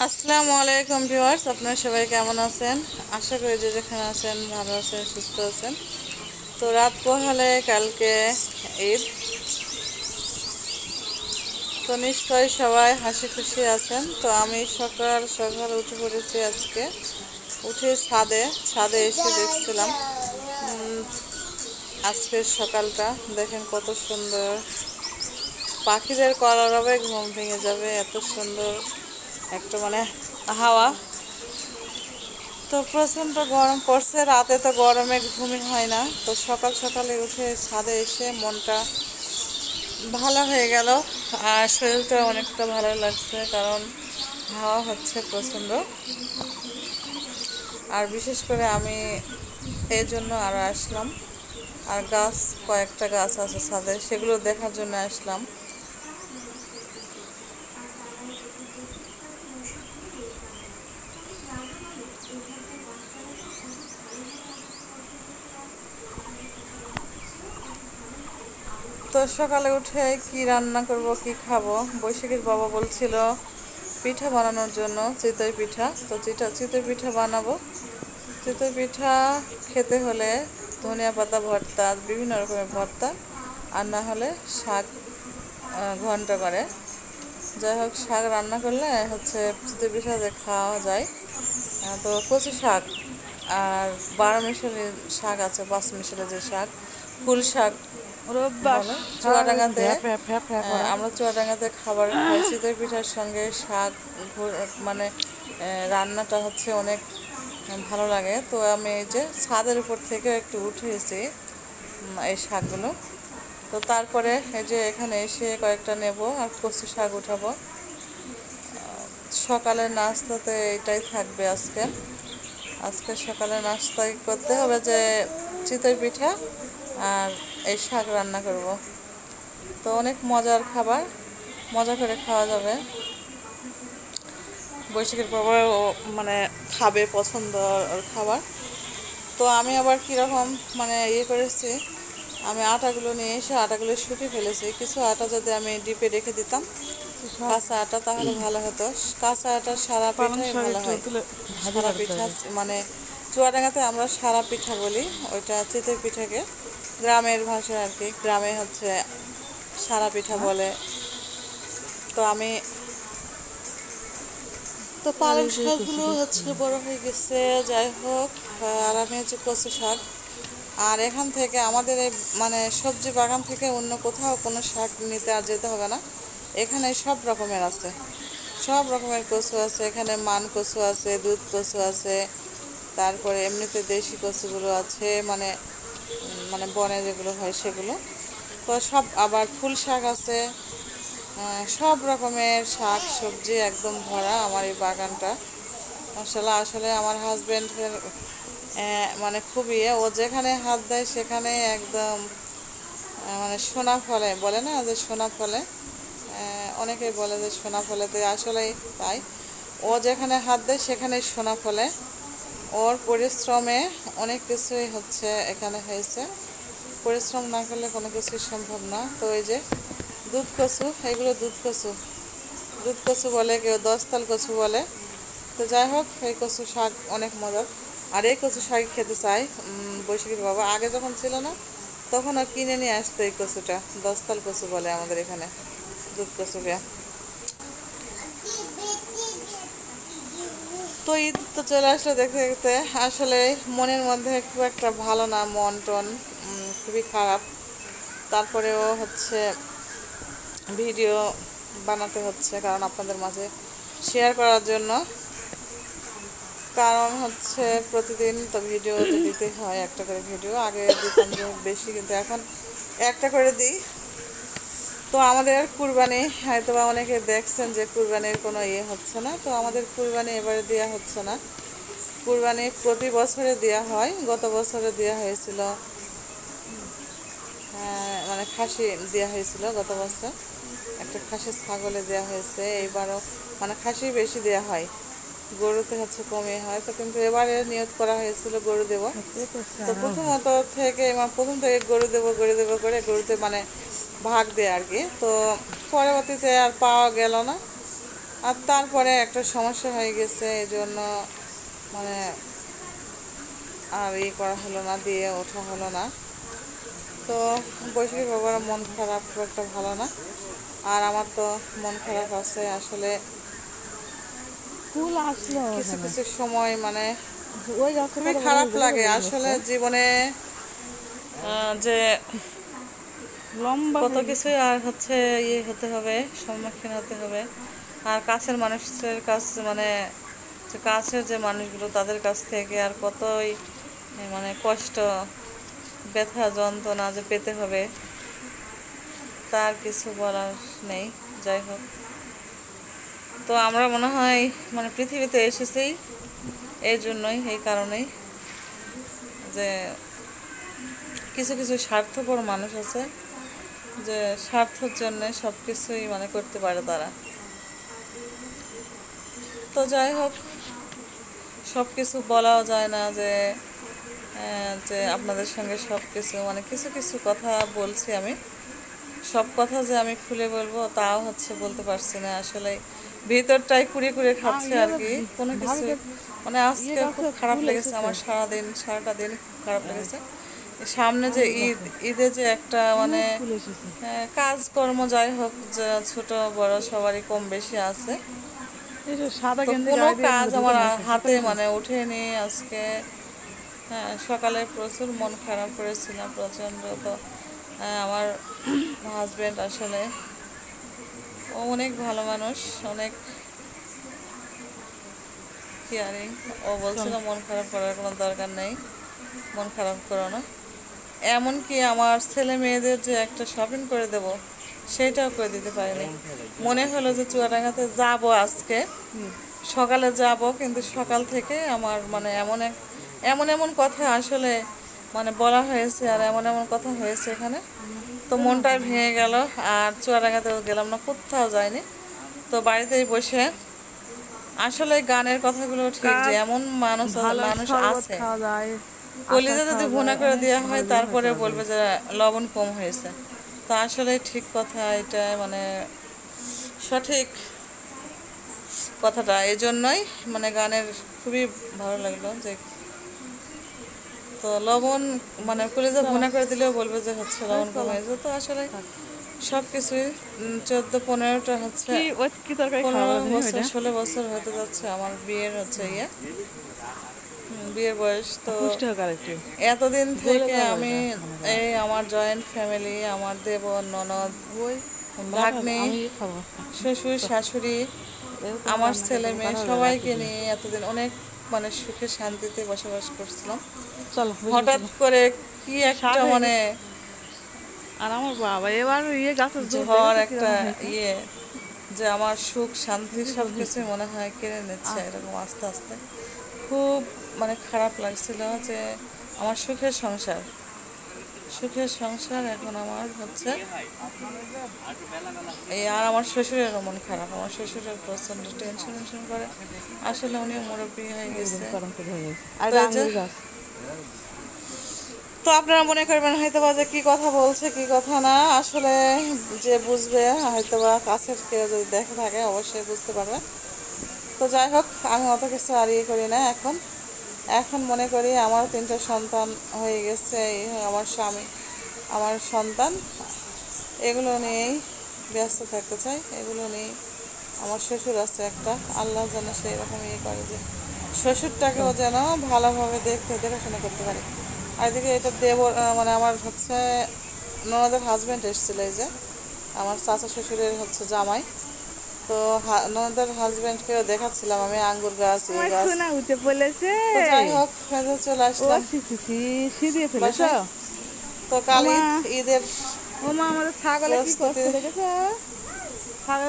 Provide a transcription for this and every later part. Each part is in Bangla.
আসসালামু আলাইকুম ভিউয়ার্স, আপনারা সবাই কেমন আছেন? আশা করি যে যেখানে আছেন ভালো আছেন, সুস্থ আছেন। তো রাত পোহালে কালকে ঈদ, তো নিশ্চয়ই সবাই হাসি খুশি আছেন। তো আমি সকাল সকাল উঠে পড়েছি আজকে। উঠে ছাদে ছাদে এসে দেখছিলাম আজকের সকালটা দেখেন কত সুন্দর। পাখিদের কলরবে ঘুম ভেঙে যাবে, এত সুন্দর একটা হাওয়া। তো প্রচণ্ড গরম পড়ছে, রাতে তো গরমে ঘুমই হয় না। তো সকাল সকালে উঠে ছাদে এসে মনটা ভালো হয়ে গেল, আর শরীরটা অনেকটা ভালো লাগছে, কারণ হাওয়া হচ্ছে প্রচণ্ড। আর বিশেষ করে আমি এই জন্য আরও আসলাম। আর কয়েকটা গাছ আছে ছাদে, সেগুলো দেখার জন্য আসলাম। তো সকালে উঠে কি রান্না করব, কি খাবো, বৈশাখীর বাবা বলছিল পিঠা বানানোর জন্য, চিতই পিঠা। তো চিতই পিঠা বানাবো। চিতই পিঠা খেতে হলে ধনিয়া পাতা ভর্তা, বিভিন্ন রকমের ভর্তা, আর না হলে শাক ঘন্ট করে। যাই হোক, শাক রান্না করলে হচ্ছে চিতই পিঠা যে খাওয়া যায়। তো কচু শাক আর 12 মিশালি শাক আছে, 5 মিশালি যে শাক, ফুল শাক বলে চুয়াডাঙ্গাতে। আমরা চুয়াডাঙ্গাতে খাবার খাই চিতই পিঠার সঙ্গে শাক, মানে রান্নাটা হচ্ছে অনেক ভালো লাগে। তো আমি এই যে ছাদের উপর থেকে একটু উঠেছি এই শাকগুলো। তো তারপরে এই যে এখানে এসে কয়েকটা নেব আর কচু শাক উঠাবো। সকালের নাস্তাতে এটাই থাকবে আজকে সকালে নাস্তায় করতে হবে যে চিতই পিঠা আর এই শাক রান্না করব। তো অনেক মজার খাবার, মজা করে খাওয়া যাবে। বৈশাখের বাবাও খাবে, পছন্দ ওর খাবার। তো আমি আবার কীরকম করেছি, আমি আটাগুলো নিয়ে এসে আটাগুলো শুকিয়ে ফেলেছি। কিছু আটা যদি আমি ডিপে রেখে দিতাম, কাঁচা আটা, তাহলে ভালো হতো। কাঁচা আটা সারা পিঠাই ভালো হয়। সারা পিঠা চুয়াডাঙ্গাতে আমরা সারা পিঠা বলি, ওইটা চিতই পিঠাকে গ্রামের ভাষায় আর কি, গ্রামে হচ্ছে সারা পিঠা বলে। তো পালং শাকগুলো হচ্ছে বড় হয়ে গেছে। যাই হোক, আর আমি হচ্ছে কচু শাক। আর এখান থেকে আমাদের এই সবজি বাগান থেকে অন্য কোথাও কোনো শাক নিতে আর যেতে হবে না। এখানে সব রকমের আছে, সব রকমের কচু আছে। এখানে মান কচু আছে, দুধ কচু আছে, তারপরে এমনিতে দেশি কচুগুলো আছে, মানে মানে বনে যেগুলো হয় সেগুলো। তো সব, আবার ফুল শাক আছে। সব রকমের শাক সবজি একদম ভরা আমার এই বাগানটা। মাশাআল্লাহ, আসলে আমার হাজব্যান্ডের খুবই, ও যেখানে হাত দেয় সেখানে একদম সোনা ফলে, বলে না যে সোনা ফলে, অনেকেই বলে যে সোনা ফলে, তো আসলেই তাই। ও যেখানে হাত দেয় সেখানেই সোনা ফলে। ওর পরিশ্রমে অনেক কিছুই হচ্ছে এখানে হয়েছে। পরিশ্রম না করলে কোনো কিছুই সম্ভব না। তো এই যে দুধ কচু, এগুলো দুধ কচু বলে, কেউ 10 তাল কচু বলে। তো যাই হোক, এই কচু শাক অনেক মজার। আর এই কচু শাক খেতে চাই বৈশাখীর বাবা। আগে যখন ছিল না, তখন আর কিনে নিয়ে আসতো এই কচুটা, 10 তাল কচু বলে আমাদের এখানে, দুধ কচুকে। তো ঈদ তো চলে আসলো দেখতে দেখতে। আসলে মনের মধ্যে খুব একটা ভালো না, মন টন খুবই খারাপ। তারপরেও হচ্ছে ভিডিও বানাতে হচ্ছে, কারণ আপনাদের মাঝে শেয়ার করার জন্য। কারণ হচ্ছে প্রতিদিন তো ভিডিও তো দিতে হয়, একটা করে ভিডিও। আগে দিতাম যে বেশি, কিন্তু এখন একটা করে দিই। তো আমাদের কুরবানি, হয়তো বা অনেকে দেখছেন যে কুরবানির কোনো হচ্ছে না। তো আমাদের কুরবানি এবারে দেওয়া হচ্ছে না। কুরবানি প্রতি বছরে দেওয়া হয়, গত বছরে দেওয়া হয়েছিল, খাসি দেওয়া হয়েছিল গত বছর, একটা খাসি ছাগলে দেওয়া হয়েছে। এইবারও খাসি বেশি দেওয়া হয়, গরুতে হচ্ছে কমে হয়। তো কিন্তু এবারে নিয়ত করা হয়েছিল গরু দেব। তো প্রথম থেকে গরু দেবো করে গরুতে ভাগ দেয় আর কি। তো পরবর্তীতে আর পাওয়া গেল না। আর তারপরে একটা সমস্যা হয়ে গেছে, এই জন্য মানে আর করা হলো না, দিয়ে ওঠা হলো না। তো বৈশাখী বাবার মন খারাপ, খুব একটা ভালো না। আর আমার তো মন খারাপ আছে আসলে। ফুল আসলো কিছু কিছু সময় মানে ওই গাছে খুবই খারাপ লাগে আসলে জীবনে, যে লম্বা কত কিছুই আর হতে হবে, সম্মুখীন হতে হবে। আর কাছের মানুষের কাছ মানে যে কাছের যে মানুষগুলো তাদের কাছ থেকে আর কতই মানে কষ্ট, ব্যথা, যন্ত্রণা যে পেতে হবে তার কিছু বলার নেই। যাই হোক, তো আমরা মনে হয় মানে পৃথিবীতে এসেছি এই জন্যই, এই কারণেই যে কিছু কিছু স্বার্থপর মানুষ আছে যে স্বার্থের জন্য সব কিছুই মানে করতে পারে তারা। তো যাই হোক, সব কিছু বলাও যায় না যে যে আপনাদের সঙ্গে সব কিছু মানে কিছু কিছু কথা বলছি আমি, সব কথা যে আমি খুলে বলবো তাও বলতে পারছি না আসলে। ভিতরটাই কুড়ে কুড়ে খাচ্ছে আর কি, কোনো কিছু মানে আজকে খুব খারাপ লেগেছে আমার, সারাটা দিন খুব খারাপ লেগেছে। সামনে যে ঈদে যে একটা মানে কাজকর্ম যাই হোক, যে ছোট বড় সবারই কম বেশি আছে, তো কোনো কাজ আমার হাতে মানে ওঠেনি আজকে। হ্যাঁ, সকালে প্রচুর মন খারাপ করেছিলাম, প্রচণ্ড। তো আমার হাজব্যান্ড আসলে ও অনেক ভালো মানুষ, অনেক কেয়ারিং। ও বলছিল মন খারাপ করার কোনো দরকার নেই, মন খারাপ করো না। এমনকি আমার ছেলে মেয়েদের যে একটা শপিং করে দেব সেইটাও করে দিতে পারিনি। মনে হলো যে চুয়াডাঙ্গাতে যাব আজকে, সকালে যাব, কিন্তু সকাল থেকে আমার মানে এমন এমন কথা আসলে মানে বলা হয়েছে, আর এমন এমন কথা হয়েছে এখানে, তো মনটাই ভেঙে গেল। আর চুয়াডাঙ্গাতেও গেলাম না, কোথাও যায়নি, তো বাড়িতেই বসে আসলে গানের কথাগুলো ঠিক যে এমন মানুষ আছে, কলিজা যদি ভুনা করে দেওয়া হয় তারপরে বলবে যে লবণ কম হয়েছে। তো আসলে ঠিক কথা এটা, মানে সঠিক কথাটা। এই জন্যই মানে গানের খুবই ভালো লাগলো যে, তো লবণ মানে কলিজা ভুনা করে দিলেও বলবে যে লবণ কম হয়েছে। তো আসলে সব কিছুই 14-15টা 15 বছর 16 বছর হতে যাচ্ছে আমার বিয়ের বিয়ের বয়স। তো এতদিন থেকে আমি এই আমার জয়েন্ট ফ্যামিলি, আমার দেবর, ননদ, ভাগ্নে, শ্বশুর শাশুড়ি, আমার ছেলে মেয়ে সবাইকে নিয়ে এতদিন অনেক মানে সুখে শান্তিতে বসবাস করছিলাম। হঠাৎ করে কি একটা মানে আর আমার বাবা এবার ঝড় একটা যে আমার সুখ শান্তি সব কিছুই মনে হয় কেড়ে নিচ্ছে এরকম আস্তে আস্তে। খুব মানে খারাপ লাগছিল যে আমার সুখের সংসার এখন আমার আর আমার শ্বশুরেরও মন খারাপ। আমার শ্বশুরের প্রচণ্ড টেনশন করে, আসলে উনিও মুরব্বী হয়ে গেছে। তো আপনারা মনে করবেন হয়তোবা যে কী কথা বলছে কী কথা না, আসলে যে বুঝবে হয়তোবা কাছের কেউ যদি দেখে থাকে অবশ্যই বুঝতে পারবে। তো যাই হোক, আমি অত কিছু আর করি না। এখন মনে করি আমার 3টা সন্তান হয়ে গেছে, আমার স্বামী, আমার সন্তান, এগুলো নিয়েই ব্যস্ত থাকতে চাই। এগুলো নিয়েই আমার শ্বশুর আছে একটা, আল্লাহ যেন সেই রকম করে যে শ্বশুরটাকেও যেন ভালোভাবে দেখাশোনা করতে পারে। আর এদিকে এটা মানে আমার ননদের হাজব্যান্ড এসেছিল, এই যে আমার চাচা শ্বশুরের জামাই। তো ননদের হাজব্যান্ডকেও দেখাচ্ছিলাম আমি আঙ্গুর গাছ, যাই হোক চলে আসলাম। তো কাল ঈদের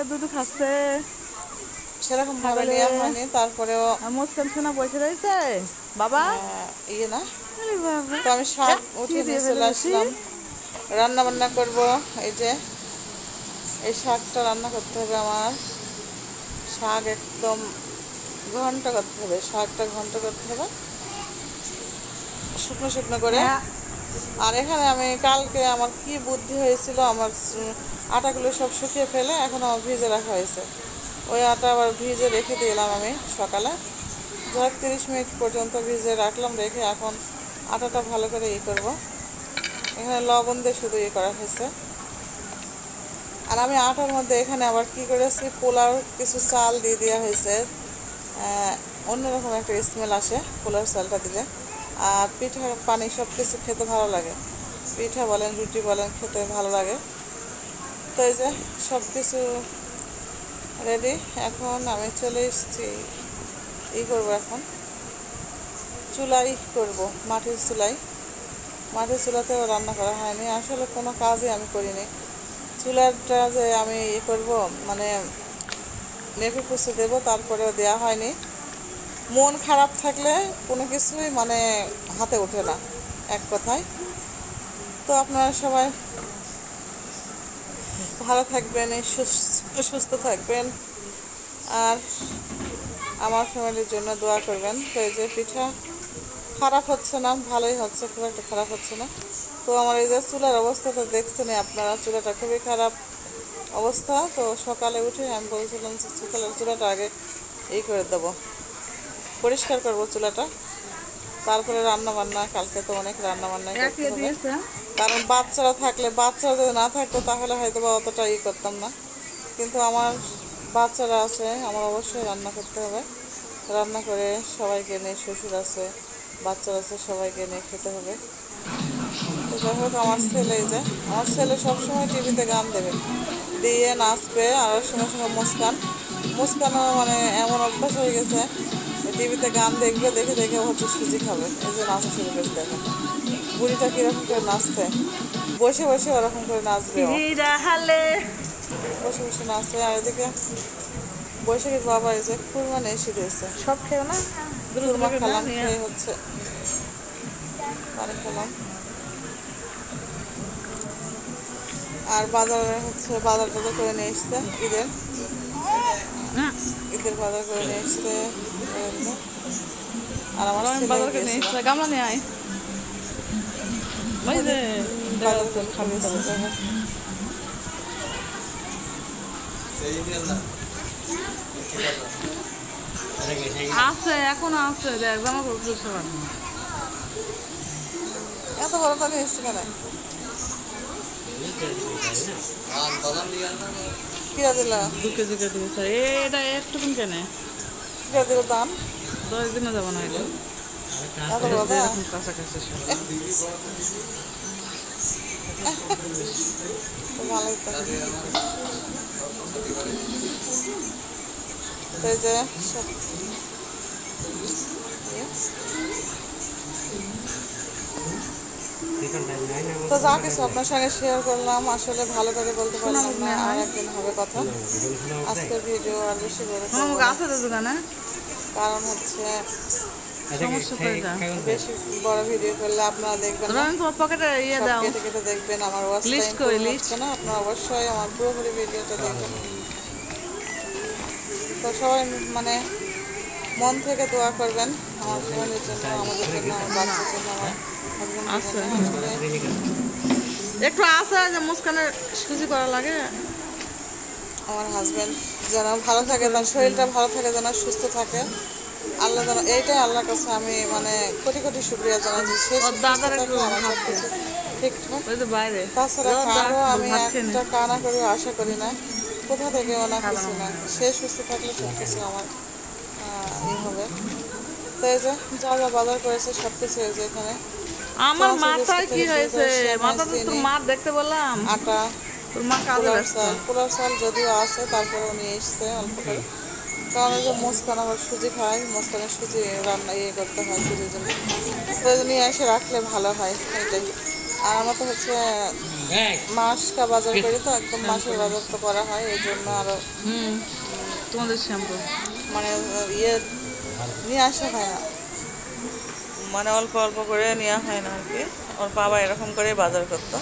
দুধ খাচ্ছে সেরকম ভাবে নেওয়া হয়নি, তারপরেও মুসকান সোনা বসে রয়েছে বাবা না। তো আমি শাক উঠে নিয়ে চলে আসলাম, রান্না বান্না করবো। এই শাকটা রান্না করতে হবে আমার। শাক একদম ঘন্টা করতে হবে, শাকটা ঘন্টা করতে হবে শুকনো করে। আর এখানে আমি কালকে আমার কি বুদ্ধি হয়েছিল, আমার আটাগুলো সব শুকিয়ে ফেলে এখন আমার ভিজে রাখা হয়েছে। ওই আটা আবার ভিজে রেখে দিলাম আমি সকালে। যাই 30 মিনিট পর্যন্ত ভিজে রাখলাম, রেখে এখন আটাটা ভালো করে করবো। এখানে লবণ দিয়ে শুধু করা হয়েছে। আর আমি আটার মধ্যে এখানে আবার কি করেছি, পোলাও কিছু চাল দিয়ে দেওয়া হয়েছে। অন্যরকম একটা স্মেল আসে পোলাও চালটা দিলে। আর পিঠা পানি সব কিছু খেতে ভালো লাগে, পিঠা বলেন রুটি বলেন খেতে ভালো লাগে। তো এই যে সব কিছু রেডি। এখন আমি চলে এসেছি করবো, এখন চুলাই করব, মাটির চুলাই। মাটির চুলাতেও রান্না করা হয়নি, আসলে কোনো কাজই আমি করিনি। চুলাটা যে আমি করব মানে নেপে পুষে দেবো, তারপরেও দেওয়া হয়নি। মন খারাপ থাকলে কোনো কিছুই মানে হাতে ওঠে না, এক কথায়। তো আপনারা সবাই ভালো থাকবেন, সুস্থ থাকবেন, আর আমার ফ্যামিলির জন্য দোয়া করবেন। তো এই যে পিঠা খারাপ হচ্ছে না, ভালোই হচ্ছে, খুব একটা খারাপ হচ্ছে না। তো আমার এই যে চুলার অবস্থাটা দেখছেন আপনারা, চুলাটা খুবই খারাপ অবস্থা। তো সকালে উঠে আমি বলছিলাম যে সকালের চুলাটা আগে করে দেবো, পরিষ্কার করবো চুলাটা, তারপরে রান্না বান্না। কালকে তো অনেক রান্না বান্নাই করতে হবে, কারণ বাচ্চারা থাকলে, বাচ্চারা যদি না থাকতো তাহলে হয়তো বা অতটা করতাম না। কিন্তু আমার বাচ্চারা আছে, আমার অবশ্যই রান্না করতে হবে। রান্না করে সবাইকে নিয়ে, শ্বশুর আছে, বাচ্চারা আছে, সবাইকে নিয়ে খেতে হবে। তো যাই হোক, আমার ছেলে আমার ছেলে সবসময় টিভিতে গান দেবে, দিয়ে নাচবে। আর সঙ্গে সঙ্গে মুস্কানও মানে এমন অভ্যাস হয়ে গেছে, টিভিতে গান দেখবে, দেখে দেখে হচ্ছে সুজি খাবে। এই যে নাচা শুরু করে দেখেন বুড়িটা কীরকম করে নাচছে, বসে বসে ওরকম করে নাচবে, বসে বসে নাচবে। আর এদিকে বৈশাখীর বাবা এই যে খুরমা নিয়ে এসে দিয়েছে, সব খেও না, খুরমা খেলাম, খেয়ে হচ্ছে পানি খেলাম। আর বাজারে হচ্ছে বাজার টাজার করে নিয়ে এসছে, ঈদের বাজার করে নিয়ে এসছে। আর আমার বাজার করে নিয়ে এসছে, গামলা নিয়ে আয়। ওই যে বাজার করে করেছে। আছে, এখনো আছে, দেখ জামা কাপড় সবার। এত বড়টা নিয়ে এসছে কেন? কিরা দিলা? 2 কেজি করে দিয়েছে। এটা একটুকুন কেনে কিরা দিল দাম? 10 দিনে যাবো না, এটা এত বড় দাম? এরকম কাছাকাছি সব। তো ভালোই তো। তো এই যে তো যা কিছু আপনার সঙ্গে শেয়ার করলাম, আসলে ভালো করে বলতে পারলাম না, আর একদিন হবে কথা। আজকের ভিডিও আর বেশি বড় করব না, কারণ হচ্ছে বেশি বড় ভিডিও করলে আপনারা দেখবেন না, কেটে কেটে দেখবেন, আমার ওয়াচ টাইম হচ্ছে না। আপনারা অবশ্যই আমার পুরোপুরি ভিডিওটা দেখবেন। তো সবাই মানে মন থেকে দোয়া করবেন আমার ফ্যামিলির জন্য, আমাদের জন্য, আমার বাচ্চার জন্য, আমার একটু আছে যে মুস্কানের সুজি করা লাগে। আমার হাজব্যান্ড যেন ভালো থাকে, তার শরীরটা ভালো থাকে, যেন সুস্থ থাকে। আল্লাহ যেন, এইটাই আল্লাহর কাছে আমি মানে কোটি কোটি শুকরিয়া জানাচ্ছি। সে ঠিকঠাক। তাছাড়া কারো আমি একটা কানা করে আশা করি না, কোথা থেকে না কিছু না। সে সুস্থ থাকলে সব কিছু আমার হবে। তো এই যে যা যা বাজার করেছে সব কিছু এই যে এখানে। আমার মাথায় কি হয়েছে, মাথাতে তোর মা দেখতে বললাম, আটা, তোর মা কাজে ব্যস্ত। পোলার চাল যদিও আছে, তারপরেও নিয়ে এসছে অল্প করে, কারণ ওই যে মুস্কান আবার সুজি খায়, মুস্কানের সুজি রান্না করতে হয় সুজির জন্য, তো নিয়ে এসে রাখলে ভালো হয়, এটাই। আর আমার তো হচ্ছে মাসকা বাজার করি, তো একদম মাসের বাজার তো করা হয়, এই জন্য আরো তোমাদের শ্যাম্পু মানে নিয়ে আসা হয় না, মানে অল্প অল্প করে নেওয়া হয় না আর কি। ওর বাবা এরকম করে বাজার করতো,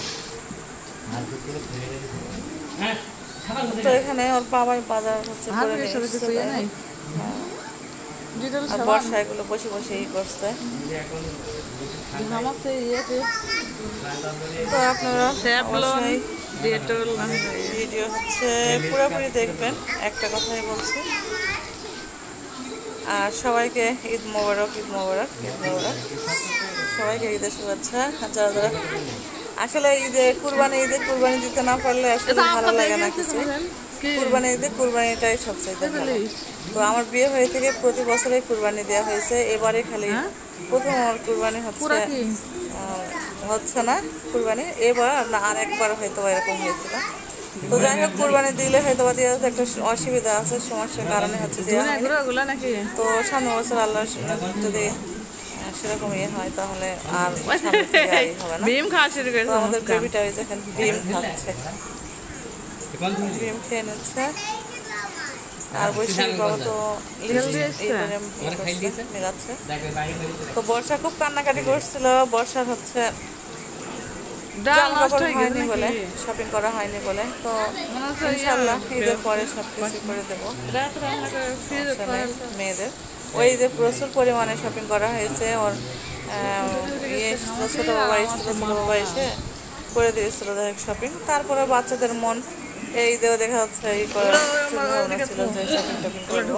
তো এখানে ওর বাবার বাজার হচ্ছে করে নিয়ে বর্ষা এগুলো বসে বসে করছে। তো আপনারা ভিডিও হচ্ছে পুরোপুরি দেখবেন, একটা কথাই বলছি। আর সবাইকে ঈদ মোবারক, ঈদ মোবারক, ঈদ মোবারক। সবাইকে ঈদের শুভেচ্ছা। যারা যারা আসলে কুরবানি দিতে না পারলে আসলে ভালো লাগে না কিছু। কুরবানিটাই সবচেয়ে ভালো। তো আমার বিয়ে হয়ে থেকে প্রতি বছরে কুরবানি দেওয়া হয়েছে, এবারে খালি প্রথম আমার কুরবানি হচ্ছে না কুরবানি, এবার না আর একবার হয়তো এরকম হয়েছিল। তো যাই হোক, কুরবানি দিলে হয়তো দেওয়া একটা অসুবিধা আছে, সমস্যার কারণে হচ্ছে দেওয়া হয়নি। তো সামনে বছর আল্লাহ যদি সেরকম হয় তাহলে আর সামনে থেকে আর হবে না। তো আমাদের বেবিটা যেখানে ডিম খাচ্ছে, ডিম খেয়ে নিচ্ছে। আর বৈশাখী বাবা তো মিলাচ্ছে। তো বর্ষা খুব কান্নাকাটি করছিল, বর্ষার হচ্ছে জামা কাপড় হয়নি বলে, শপিং করা হয়নি বলে। তো ইনশাআল্লাহ ঈদের পরে সব কিছু করে দেবো মেয়েদের। ওই যে প্রচুর পরিমাণে শপিং করা হয়েছে। ওর ছোটো বাবা এসে করে দিয়েছিল শপিং। তারপরে বাচ্চাদের মন এই ঈদেও দেখা যাচ্ছে এই করার চিন্তা ভাবনা ছিল যে শপিং টপিং করবো।